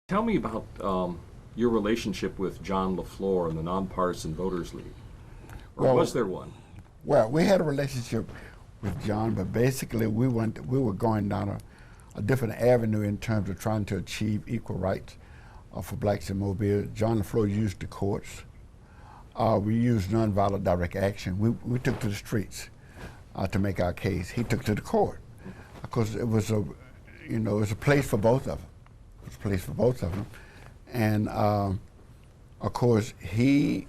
Tell me about your relationship with John LaFleur and the Nonpartisan Voters League. Or Well, was there one? well, we had a relationship with John, but basically we were going down a different avenue in terms of trying to achieve equal rights for blacks in Mobile. John LaFleur used the courts. We used nonviolent direct action. We took to the streets to make our case. He took to the court because it was it was a place for both of them. It was a place for both of them, and of course he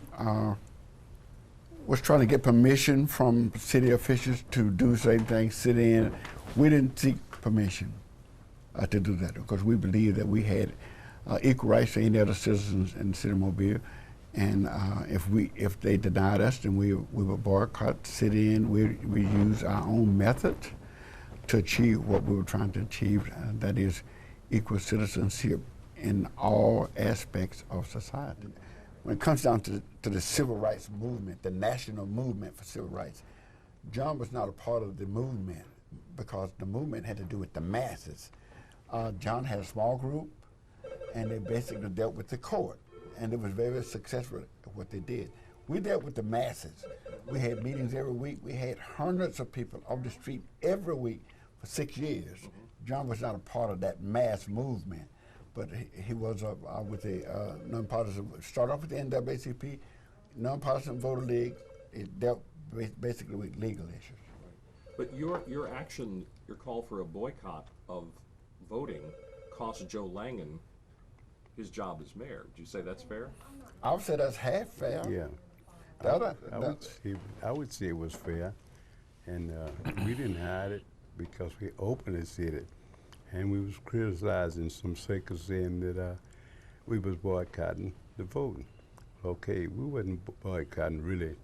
was trying to get permission from city officials to do the same thing, sit in. We didn't seek permission to do that because we believed that we had equal rights to any other citizens in the city of Mobile. And if they denied us, then we would boycott, sit in. We use our own method to achieve what we were trying to achieve, that is equal citizenship in all aspects of society. When it comes down to the civil rights movement, the national movement for civil rights, John was not a part of the movement because the movement had to do with the masses. John had a small group, and they basically dealt with the court, and it was very, very successful at what they did. We dealt with the masses. We had meetings every week. We had hundreds of people on the street every week for 6 years. John was not a part of that mass movement, but he was with the nonpartisan. Started off with the NAACP, Nonpartisan Voter League. It dealt basically with legal issues. But your action, your call for a boycott of voting, cost Joe Langen his job as mayor. Would you say that's fair? I would say that's half fair. Yeah, I would say it was fair, and we didn't hide it because we openly said it, and we was criticizing some circles saying that we was boycotting the voting. Okay, we wasn't boycotting really.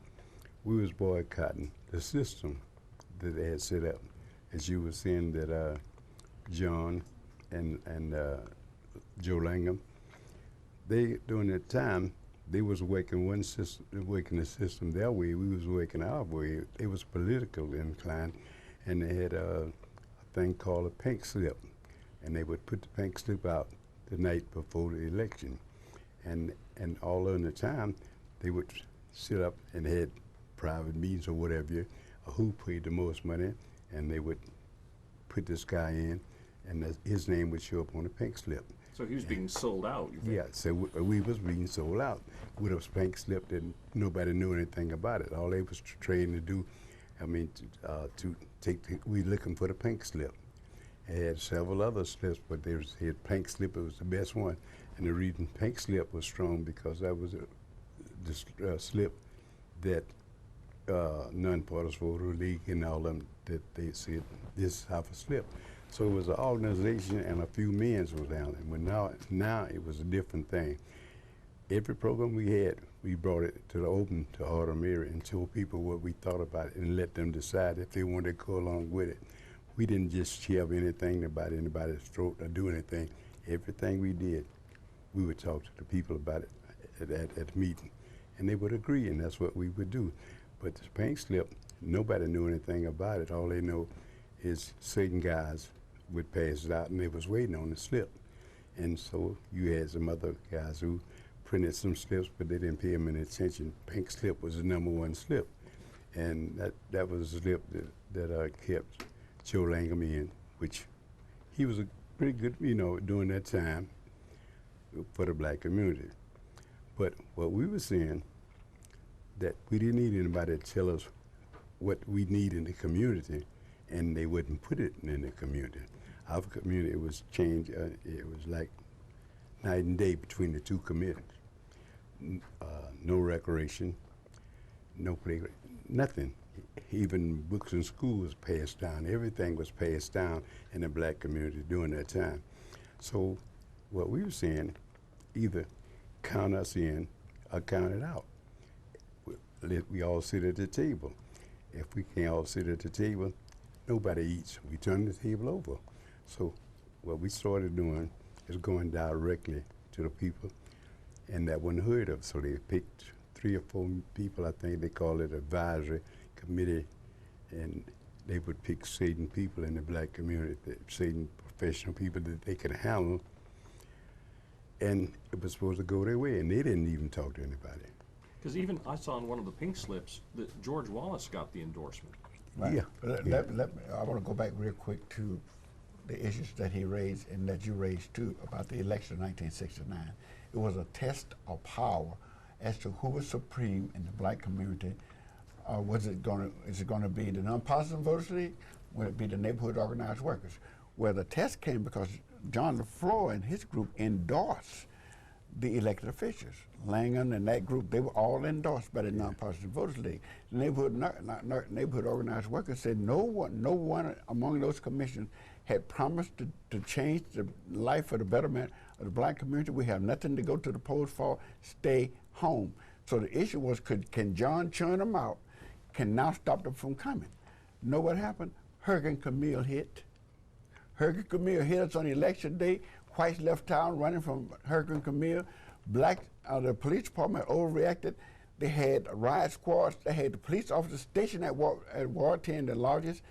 We was boycotting the system that they had set up. As you were saying that John and Joe Langham, they during that time they was working one system, working the system their way. We was working our way. It was political inclined, and they had a thing called a pink slip, and they would put the pink slip out the night before the election, and all in the time they would sit up and had private meetings or whatever, who paid the most money, and they would put this guy in, and his name would show up on the pink slip. So he was being sold out, you think? Yeah, so we was being sold out with a pink slip that nobody knew anything about it. All they was trained to do, we looking for the pink slip. They had several other slips, but they had pink slip, it was the best one. And the reason pink slip was strong because that was the slip that Nonpartisan Voter League and all of them, that they said this is how to slip. So it was an organization and a few men was down there. But now it was a different thing. Every program we had, we brought it to the open to Hart Mary and told people what we thought about it and let them decide if they wanted to go along with it. We didn't just shove anything about anybody's throat or do anything. Everything we did, we would talk to the people about it at the meeting, and they would agree, and that's what we would do. But the pink slip, nobody knew anything about it. All they know is certain guys would pass it out, and they was waiting on the slip. And so you had some other guys who printed some slips, but they didn't pay them any attention. Pink slip was the #1 slip, and that was the slip that kept Joe Langham in, which he was a pretty good, during that time for the black community. But what we were saying, that we didn't need anybody to tell us what we need in the community, and they wouldn't put it in the community. Our community was changed. It was like night and day between the two communities. No recreation, no play, nothing. Even books in school was passed down. Everything was passed down in the black community during that time. So what we were saying, either count us in or count it out. We all sit at the table. If we can't all sit at the table, nobody eats. We turn the table over. So what we started doing is going directly to the people, and that wasn't heard of. So they picked 3 or 4 people, I think they call it advisory committee, and they would pick certain people in the black community, certain professional people that they could handle, And it was supposed to go their way, and they didn't even talk to anybody. Because even I saw in one of the pink slips that George Wallace got the endorsement. Right. Yeah. Let me, I want to go back real quick to the issues that he raised and that you raised too about the election of 1969. It was a test of power as to who was supreme in the black community. Is it going to be the non-partisan voters league? Will it be the neighborhood organized workers? Well, the test came because John LaFleur and his group endorsed the elected officials. Langan and that group, they were all endorsed by the non-partisan voters league. The neighborhood organized workers said no one among those commissions had promised to change the life for the betterment of the black community. We have nothing to go to the polls for. Stay home. So the issue was, can John churn them out? Can now stop them from coming? You know what happened? Hurricane Camille hit. Hurricane Camille hit us on election day. Whites left town running from Hurricane Camille. The police department overreacted. They had riot squads. They had the police officers stationed at Ward 10, the largest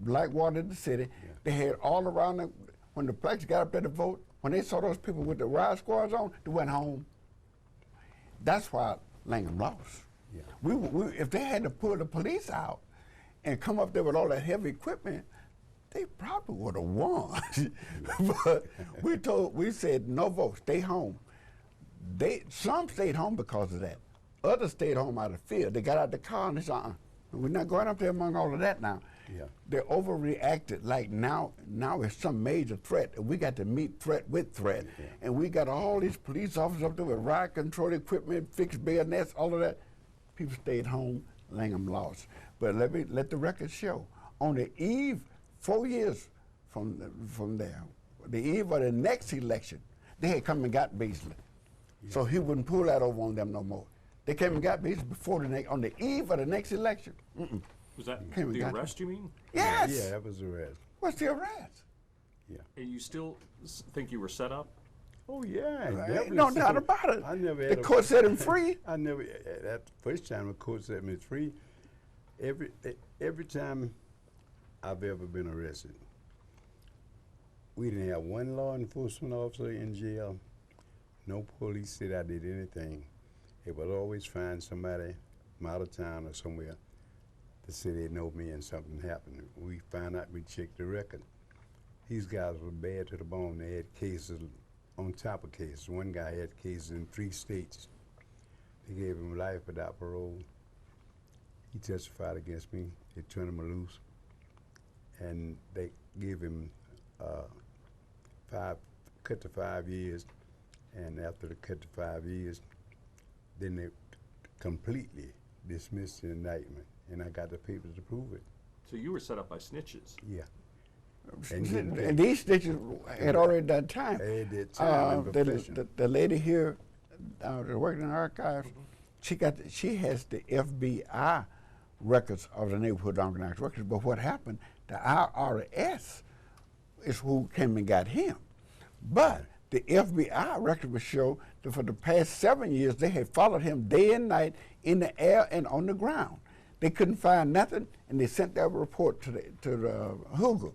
black ward in the city. Yeah. They had all around them. When the blacks got up there to vote, when they saw those people with the riot squads on, they went home. That's why Langham lost. Yeah. If they had to pull the police out and come up there with all that heavy equipment, they probably would have won. But we said no vote, stay home. Some stayed home because of that. Others stayed home out of fear. They got out the car and they said, we're not going up there among all of that now. Yeah. They overreacted like now it's some major threat. And we got to meet threat with threat. Yeah. And we got all these police officers up there with riot control equipment, fixed bayonets, all of that. People stayed home, Langham lost. But let the record show. On the eve, 4 years from there, the eve of the next election, they had come and got Beasley. Yeah. So he wouldn't pull that over on them no more. They came and got Beasley on the eve of the next election. Was that the arrest, you mean? Yes. Yeah, that was the arrest. What's the arrest? Yeah. And you still think you were set up? Oh, yeah. Ain't no doubt about it. I never had the court set him free. That first time the court set me free, every time I've ever been arrested, we didn't have one law enforcement officer in jail. No police said I did anything. They would always find somebody from out of town or somewhere to say they know me and something happened. We found out, we checked the record. These guys were bad to the bone. They had cases on top of cases. One guy had cases in 3 states. They gave him life without parole. He testified against me. They turned him loose. And they gave him cut to 5 years. And after the cut to 5 years, then they completely dismissed the indictment. And I got the papers to prove it. So you were set up by snitches? Yeah. And these snitches had already done time. They did time. The lady here that worked in the archives, she has the FBI records of the neighborhood organized workers. But what happened, the IRS is who came and got him. But the FBI record would show that for the past 7 years, they had followed him day and night in the air and on the ground. They couldn't find nothing, and they sent that report to Hoover,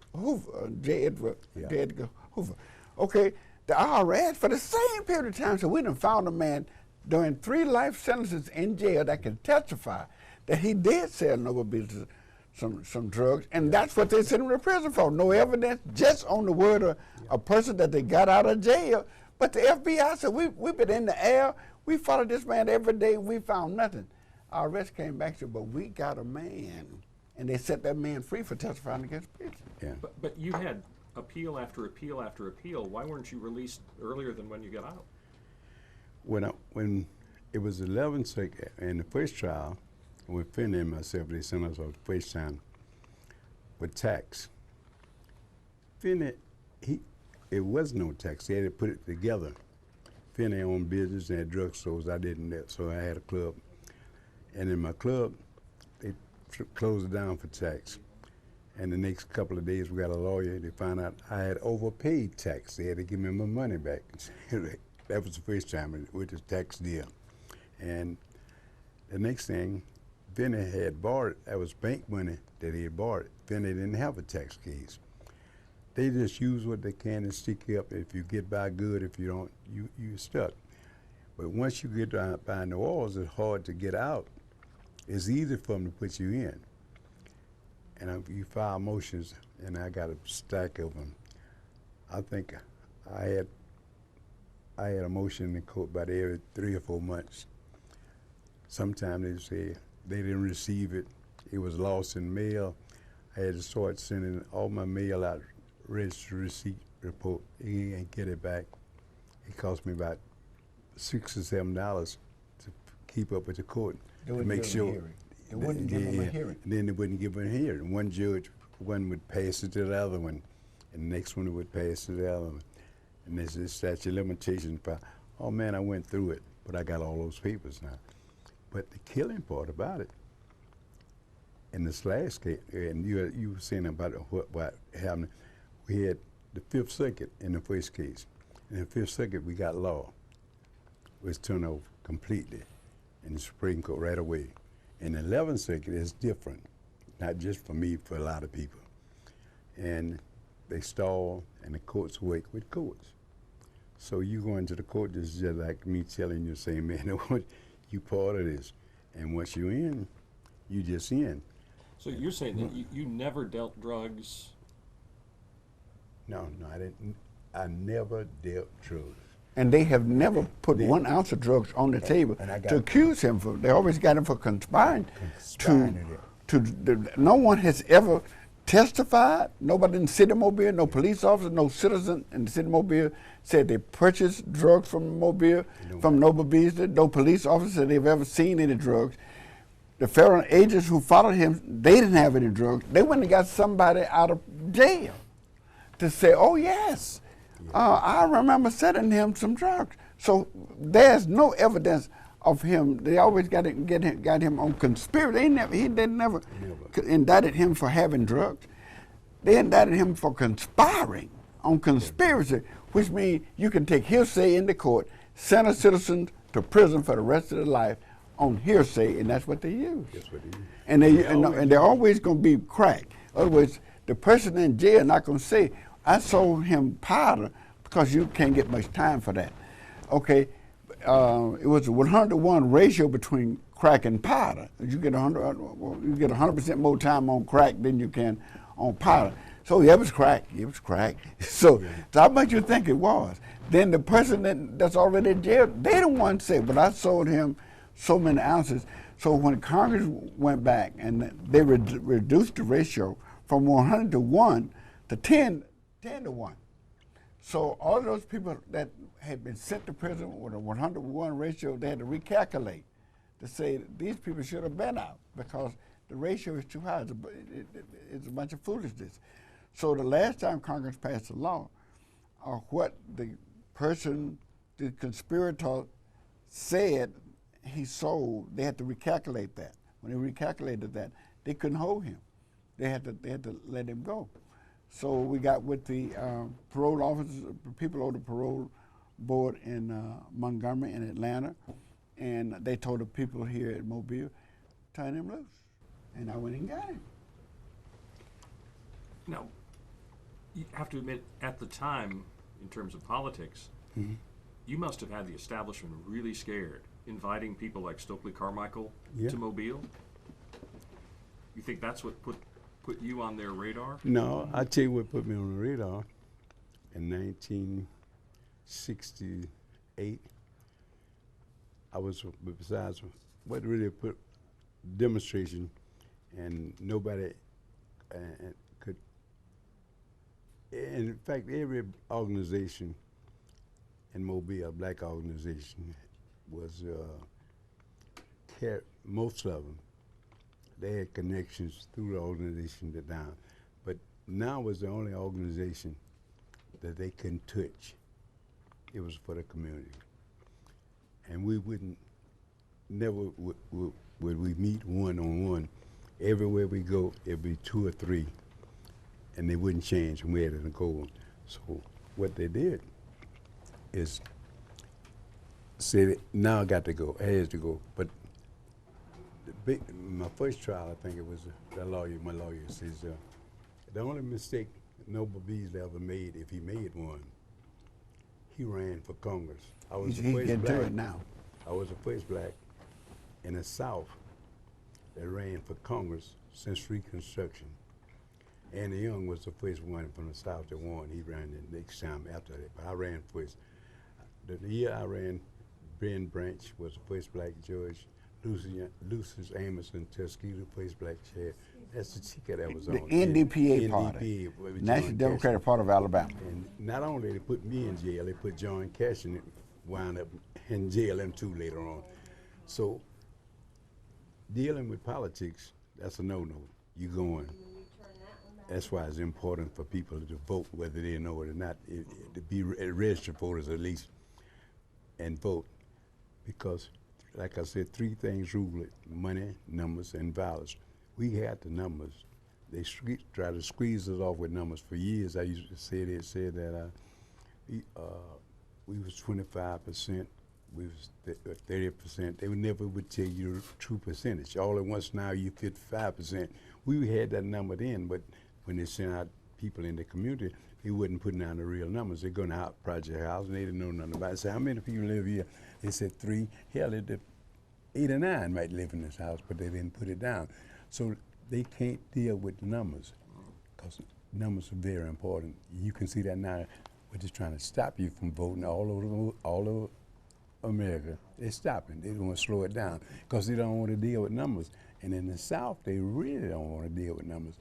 J. Edgar Hoover. Okay, the IRS, for the same period of time, so we done found a man doing 3 life sentences in jail that can testify that he did sell Nova Beasley some drugs, and that's what they sent him to prison for. No evidence, just on the word of a person that they got out of jail. But the FBI said, we've been in the air, we followed this man every day, we found nothing. Our arrest came back and said, but we got a man. And they set that man free for testifying against Beasley. Yeah. But you had appeal after appeal after appeal. Why weren't you released earlier than when you got out? When it was 11th Circuit in the first trial, with Finney and myself, they sent us the first time with tax. Finney, it was no tax. They had to put it together. Finney owned business and had drugstores. I didn't, so I had a club. And in my club, they closed it down for tax. And the next couple of days, we got a lawyer. They found out I had overpaid tax. They had to give me my money back. That was the first time with the tax deal. And the next thing, Finney had borrowed, that was bank money that he had borrowed. Finney didn't have a tax case. they just use what they can and stick you up. If you get by, good. If you don't, you stuck. But once you get behind the walls, it's hard to get out. It's easy for them to put you in. And you file motions, and I got a stack of them. I think I had a motion in the court about every 3 or 4 months. Sometimes they say they didn't receive it. It was lost in mail. I had to start sending all my mail out, register receipt report, and get it back. It cost me about $6 or $7 to keep up with the court to make sure. They wouldn't give them a hearing. And then they wouldn't give them a hearing. One judge, one would pass it to the other one, and the next one would pass it to the other one. And there's this statute of limitations. Oh man, I went through it, but I got all those papers now. But the killing part about it, in this last case, and you were saying about what happened, we had the Fifth Circuit in the first case. In the Fifth Circuit, we got law. It was turned over completely in the Supreme Court right away. In the 11th Circuit, it's different, not just for me, for a lot of people. And they stall, and the courts work with courts. So you go into the court, this is just like me telling you, saying, man, you part of this. And once you're in, you just in. So you're saying that you never dealt drugs? No, I didn't. I never dealt drugs. And they have never put 1 ounce of drugs on the table to accuse him for. They always got him for conspiring no one has ever testified. Nobody in the city of Mobile, no police officer, no citizen in the city of Mobile said they purchased drugs from Mobile, from Noble Beasley. No police officer they've ever seen any drugs. The federal agents who followed him, they didn't have any drugs. They went and got somebody out of jail to say, oh yes, I remember selling him some drugs. So there's no evidence of him. They always got him on conspiracy. They never indicted him for having drugs. They indicted him for conspiring on conspiracy, which means you can take hearsay in the court, send a citizen to prison for the rest of their life on hearsay, and that's what they use. That's what they use. And they're always going to be cracked. Otherwise, the person in jail not going to say, I sold him powder, because you can't get much time for that. Okay, it was a 100-to-1 ratio between crack and powder. You get 100% more time on crack than you can on powder. So yeah, it was crack. It was crack. So how much you think it was? Then the person that's already in jail, they the one say, but I sold him so many ounces. So when Congress went back and they reduced the ratio from 100-to-1 to 10-to-1. So all of those people that had been sent to prison with a 100-to-1 ratio, they had to recalculate to say that these people should have been out because the ratio is too high. It's a bunch of foolishness. So the last time Congress passed a law, what the person, the conspirator said he sold, they had to recalculate that. When they recalculated that, they couldn't hold him. They had to let him go. So we got with the parole officers, people on the parole board in Montgomery and Atlanta, and they told the people here at Mobile, turn him loose. And I went and got him. Now, you have to admit, at the time, in terms of politics, you must have had the establishment really scared, inviting people like Stokely Carmichael to Mobile. You think that's what put you on their radar? No, I tell you what put me on the radar. In 1968, I was, besides what really put demonstration, and nobody could, in fact, every organization in Mobile, black organization, was, most of them, they had connections through the organization to down. But now was the only organization that they couldn't touch. It was for the community. And we never would we meet one-on-one. Everywhere we go, it'd be 2 or 3, and they wouldn't change, and we had to go. So what they did is said, now I got to go, I had to go. But my first trial, I think it was my lawyer says, the only mistake Noble Beasley ever made, if he made one, he ran for Congress. I was the He first can do black. it now. I was the first black in the South that ran for Congress since Reconstruction. Andy Young was the first one from the South that won. He ran the next time after that, but I ran first. The year I ran, Ben Branch was the first black judge. Lucius Amerson Tuskegee, the first black chair. That's the ticket that was The on. NDPA party, NDPA, with National John Democratic Cashin. Party of Alabama. And not only they put me in jail, they put John Cashin wound up in jail and too later on. So dealing with politics, that's a no-no. You going. That's why it's important for people to vote, whether they know it or not, to be registered voters at least, and vote. Because, like I said, three things rule it: money, numbers, and violence. We had the numbers. They try to squeeze us off with numbers. For years, I used to say, they said that we was 25%, we was 30%. They never would tell you the true percentage. All at once now you 55%. We had that number then, but when they sent out people in the community, they wasn't putting down the real numbers. They're going out Project House and they didn't know nothing about it. Say, how many people live here? They said 3. Hell, 8 or 9 might live in this house, but they didn't put it down. So they can't deal with the numbers, because numbers are very important. You can see that now. We're just trying to stop you from voting all over America. They're stopping. They want to slow it down because they don't want to deal with numbers. And in the South, they really don't want to deal with numbers,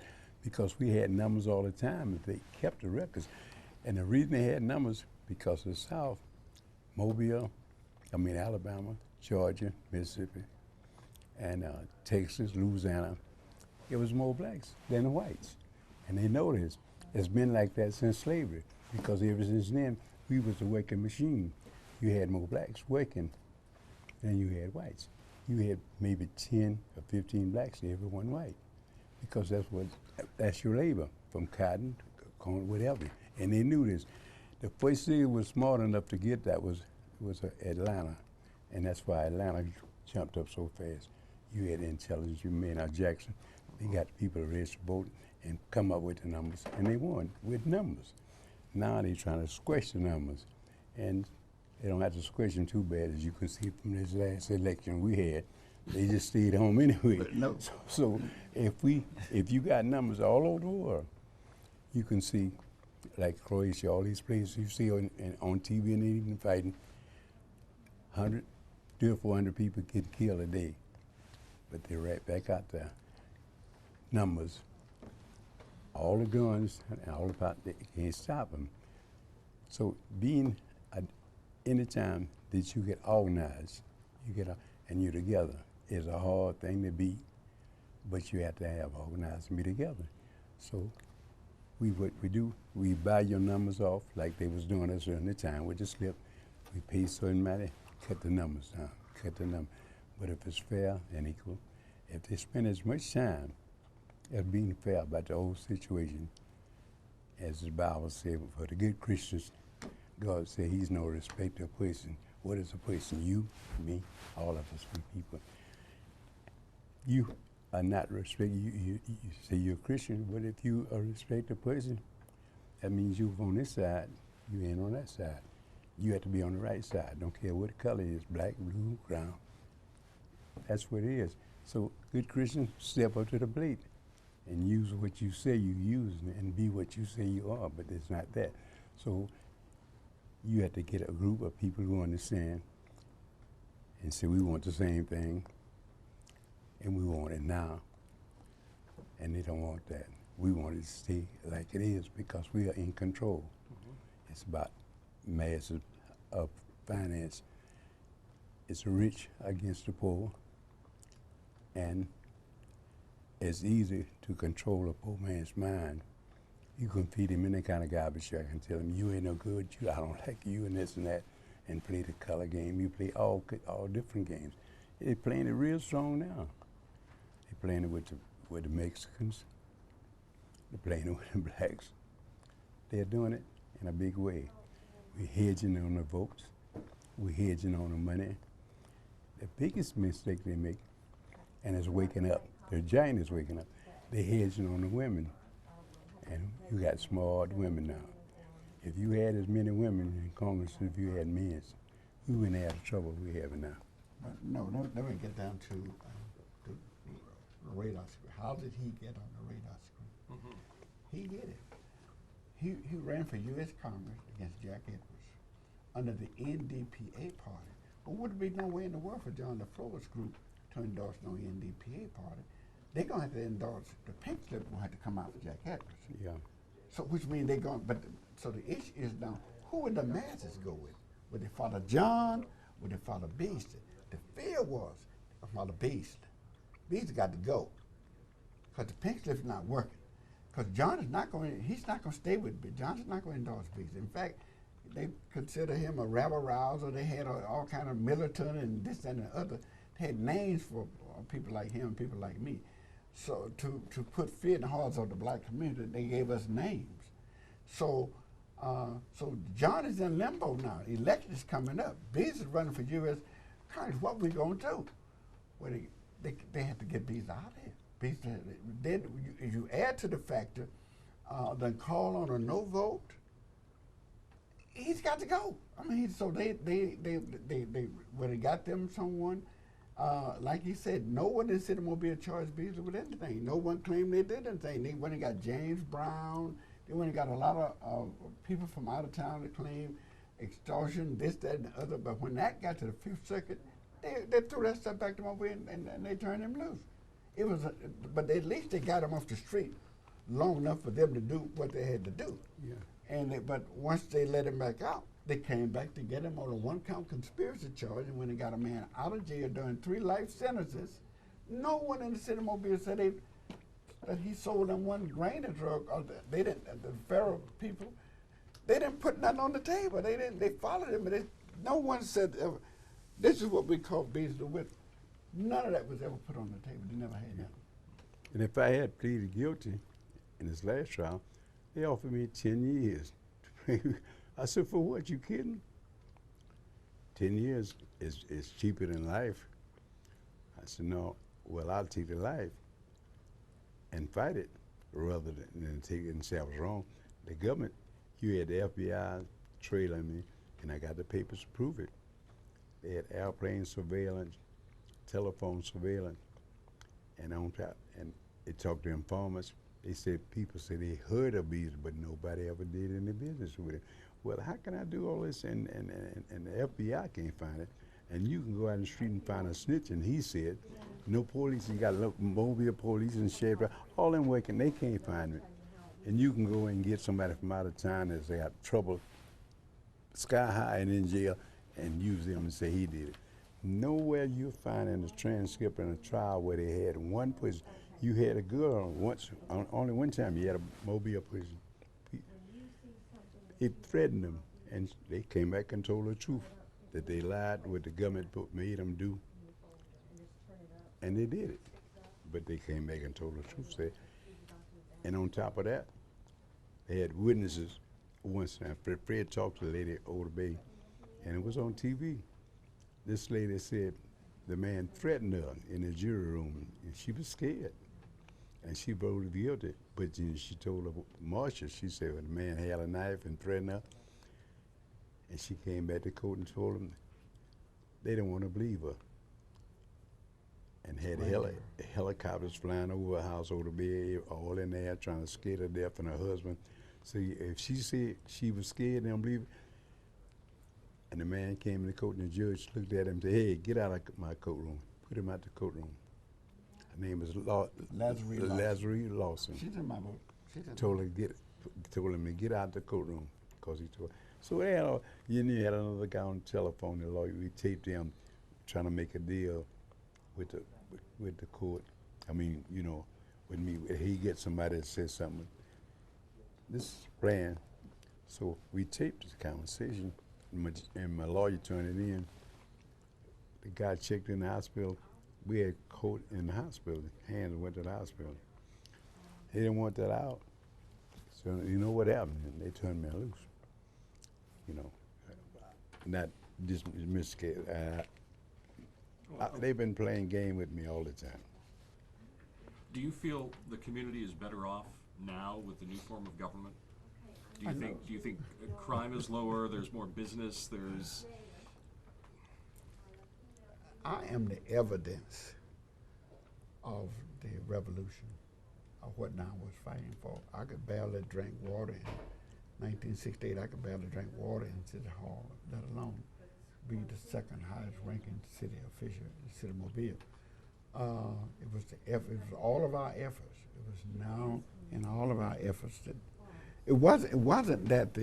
because we had numbers all the time if they kept the records. And the reason they had numbers, because the South, Alabama, Georgia, Mississippi, and Texas, Louisiana, it was more blacks than the whites. And they know this. It's been like that since slavery, because ever since then, we was the working machine. You had more blacks working than you had whites. You had maybe 10 or 15 blacks to every one white, because that's your labor, from cotton to corn, whatever. And they knew this. The first city was smart enough to get that was Atlanta, and that's why Atlanta jumped up so fast. You had intelligence, you made out Jackson. They got people to register to vote and come up with the numbers, and they won with numbers. Now they're trying to squash the numbers, and they don't have to squash them too bad, as you can see from this last election we had. They just stayed home anyway. No. So if you got numbers all over the world, you can see, like Croatia, all these places you see on TV, and they even fighting 300 or 400 people get killed a day, but they're right back out there. Numbers, all the guns and all the pot, they can't stop them. So any time that you get organized, and you're together, is a hard thing to beat, but you have to have organized and be together. So what we do, we buy your numbers off like they was doing us during the time with the slip. We pay certain money, cut the numbers down, cut the number. But if it's fair and equal, if they spend as much time as being fair about the whole situation, as the Bible said, for the good Christians, God said he's no respecter of person. What is a person? You, me, all of us, we people. You are not respected. You say you're a Christian, but if you are a respected person, that means you're on this side, you ain't on that side. You have to be on the right side. Don't care what the color is, black, blue, brown. That's what it is. So good Christians step up to the plate and use what you say you use and be what you say you are, but it's not that. So you have to get a group of people who understand and say, we want the same thing, and we want it now. And they don't want that. We want it to stay like it is, because we are in control. Mm-hmm. It's about masses of finance. It's rich against the poor, and it's easy to control a poor man's mind. You can feed him any kind of garbage truck and tell him, you ain't no good, I don't like you, and this and that, and play the color game. You play all different games. They're playing it real strong now. They're playing it with the Mexicans. They're playing it with the blacks. They're doing it in a big way. We're hedging on the votes. We're hedging on the money. The biggest mistake they make, and it's waking up, their giant is waking up, they're hedging on the women. And you got smart women now. If you had as many women in Congress as you had men, we wouldn't have the trouble we have now. But no, let me get down to the radar screen. How did he get on the radar screen? Mm-hmm. He did it. He ran for U.S. Congress against Jack Edwards under the NDPA party. But would be no way in the world for John DeFlore's group to endorse no NDPA party. They're gonna have to endorse the pink slip. Will have to come out for Jack Edwards. Yeah. So which means they're going. But so the issue is now, who would the masses go with? Would they follow John? Would they follow Beasley? The fear was they follow Beasley. Beasley got to go because the pink slip's not working. Because John is not going. He's not going to stay with Beasley. John's not going to endorse Beasley. In fact, they consider him a rabble rouser. They had all kind of militant and this and the other. They had names for people like him and people like me. So to put fear in the hearts of the black community, they gave us names. So John is in limbo now. Election is coming up. Beasley's running for U.S. Congress. What we gonna do? Well, they have to get Beasley out of here. Beasley, then you add to the factor, then call on a no vote. He's got to go. I mean, so they when they got them someone. Like he said, no one in City Mobile charged Beasley with anything. No one claimed they did anything. They went and got James Brown. They went and got a lot of people from out of town that claimed extortion, this, that, and the other. But when that got to the Fifth Circuit, they threw that stuff back to Mobile and they turned him loose. It was, but at least they got him off the street long enough for them to do what they had to do. Yeah. But once they let him back out, they came back to get him on a one-count conspiracy charge, and when they got a man out of jail during 3 life sentences, no one in the city of Mobile said that he sold them 1 grain of drug. Or they didn't. The federal people, they didn't put nothing on the table. They didn't. They followed him, but no one said this is what we call Beasley with. None of that was ever put on the table. They never had that. And if I had pleaded guilty in this last trial, they offered me 10 years. I said, for what, you kidding? 10 years is cheaper than life. I said, no, well, I'll take the life and fight it rather than take it and say I was wrong. The government, you had the FBI trailing me, and I got the papers to prove it. They had airplane surveillance, telephone surveillance, and on top, and they talked to informers. They said, people said they heard of Beasley, but nobody ever did any business with it. Well, how can I do all this and the FBI can't find it? And you can go out in the street and find a snitch, and he said, no police, you got Mobile police and sheriff, all them working, they can't find it. And you can go and get somebody from out of town that's got trouble sky high and in jail and use them and say he did it. Nowhere you'll find in the transcript in a trial where they had one person. You had a girl once, only one time you had a Mobile prison. He threatened them, and they came back and told the truth, that they lied what the government made them do, and they did it. But they came back and told the truth. And on top of that, they had witnesses once. Fred talked to the lady at Old Bay, and it was on TV. This lady said the man threatened her in the jury room, and she was scared. And she voted guilty, but she told her Marcia, she said, well, the man had a knife and threatened her. And she came back to court and told them they didn't want to believe her. And had helicopters flying over her house, over the bed, all in there, trying to scare her to death and her husband. So if she said she was scared, they don't believe it. And the man came to court, and the judge looked at him and said, hey, get out of my courtroom. Put him out the courtroom. Her name is Lazarus Lawson. She's in my book. Told him to get out the courtroom because he told. So they had, you had another guy on the telephone, the lawyer. We taped him trying to make a deal with the court. I mean, with me, he gets somebody that says something. This is planned. So we taped this conversation, and my lawyer turned it in. The guy checked in the hospital. We had court in the hospital. Hands went to the hospital. They didn't want that out. So you know what happened? They turned me loose. Not dismiss. They've been playing game with me all the time. Do you feel the community is better off now with the new form of government? Do you think crime is lower, there's more business, there's... I am the evidence of the revolution, of what I was fighting for. I could barely drink water in 1968. I could barely drink water in City Hall, let alone be the second highest ranking city official in the city of Mobile. It was it was all of our efforts. It was now in all of our efforts that it wasn't that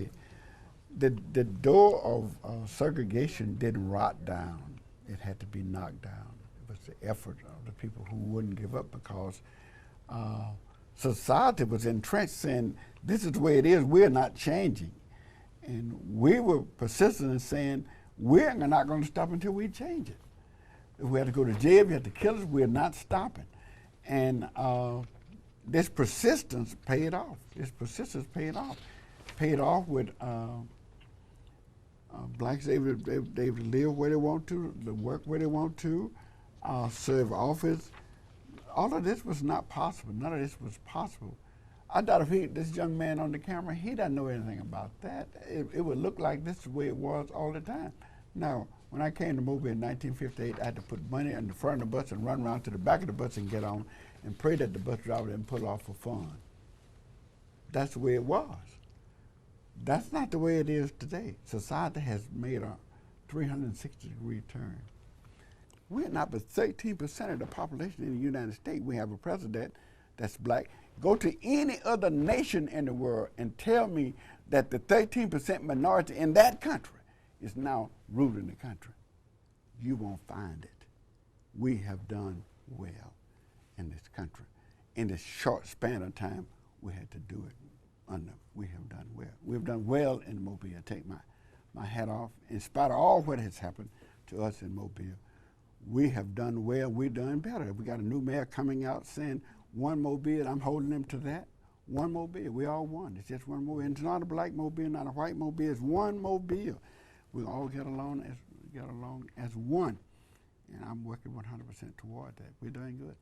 the door of segregation didn't rot down. It had to be knocked down. It was the effort of the people who wouldn't give up, because society was entrenched saying, this is the way it is, we're not changing. And we were persistent in saying, we're not going to stop until we change it. If we had to go to jail, if we had to kill us, we're not stopping. And this persistence paid off. This persistence paid off. Paid off with blacks able to live where they want to, to work where they want to, serve office. All of this was not possible. None of this was possible. I doubt if this young man on the camera, he doesn't know anything about that. It would look like this is the way it was all the time. Now, when I came to Mobile in 1958, I had to put money in the front of the bus and run around to the back of the bus and get on and pray that the bus driver didn't pull off for fun. That's the way it was. That's not the way it is today. Society has made a 360-degree turn. We're not but 13% of the population in the United States. We have a president that's black. Go to any other nation in the world and tell me that the 13% minority in that country is now ruling the country. You won't find it. We have done well in this country. In this short span of time, we had to do it. We have done well. We've done well in Mobile. I take my hat off. In spite of all what has happened to us in Mobile, we have done well. We've done better. We got a new mayor coming out saying, one Mobile. I'm holding them to that. One Mobile. We all won. It's just one Mobile. And it's not a black Mobile, not a white Mobile. It's one Mobile. We all get along as one. And I'm working 100% toward that. We're doing good.